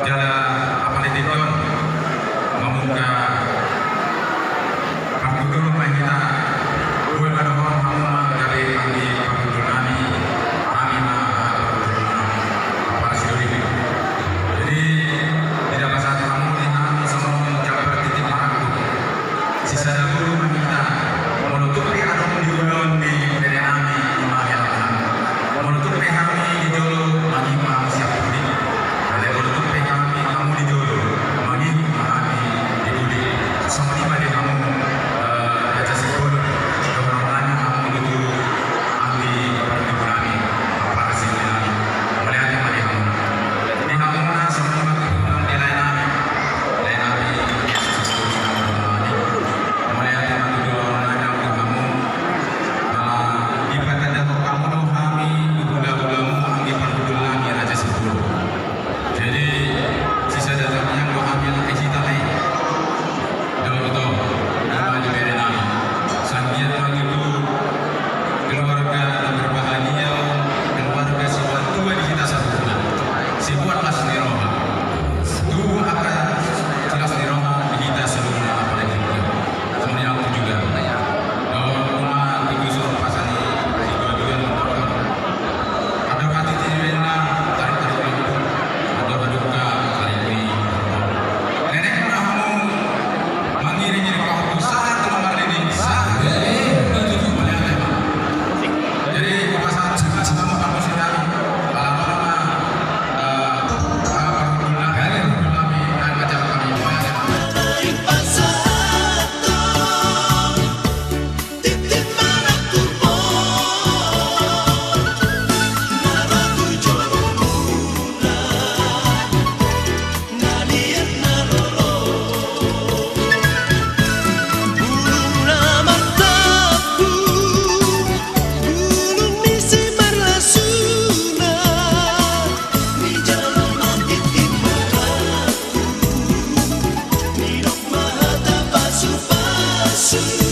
jala apalititon membuka pagdudul rumah kita buat kadohon hamuma dari kami pagdudul kami apa siduri. Jadi tidak pasal kamu dengan semua mencapai titik marahku sisa dahulu kita menutupi atau diulun di dari kami imahel menutupi kami di dulu bagi manusia putih ada menutupi kami kamu di dulu bagi kami di dulu sama lima di kamu aja sebut orang kamu di dulu ahli di kami apa sih kami melihat yang bagi kamu di kamu na semua kebutuhan di lain kami Yesus Kristus melihat yang bagi kamu ibadah dan kamu doh kami gula-gulamu anggi pardudul lagi raja sepuluh. Jadi sisa datangnya yang doh kami lagi kita lagi doh betul nama juga nami sangian lagi itu keluarga dan berbahagia keluarga sibuat tua di kita satu sibuat mas niroha dua akan jelas niroha di kita sebelumnya apalagi semuanya aku juga rumah digusur pasani dua-dua ada kati tiwena tarik lampu ada baduka kali ini nenek kamu mengiring jadi kau sangat lembar ini sangat melihat jadi pasangan sama kamu sedang lama-lama kami macam kami Soon.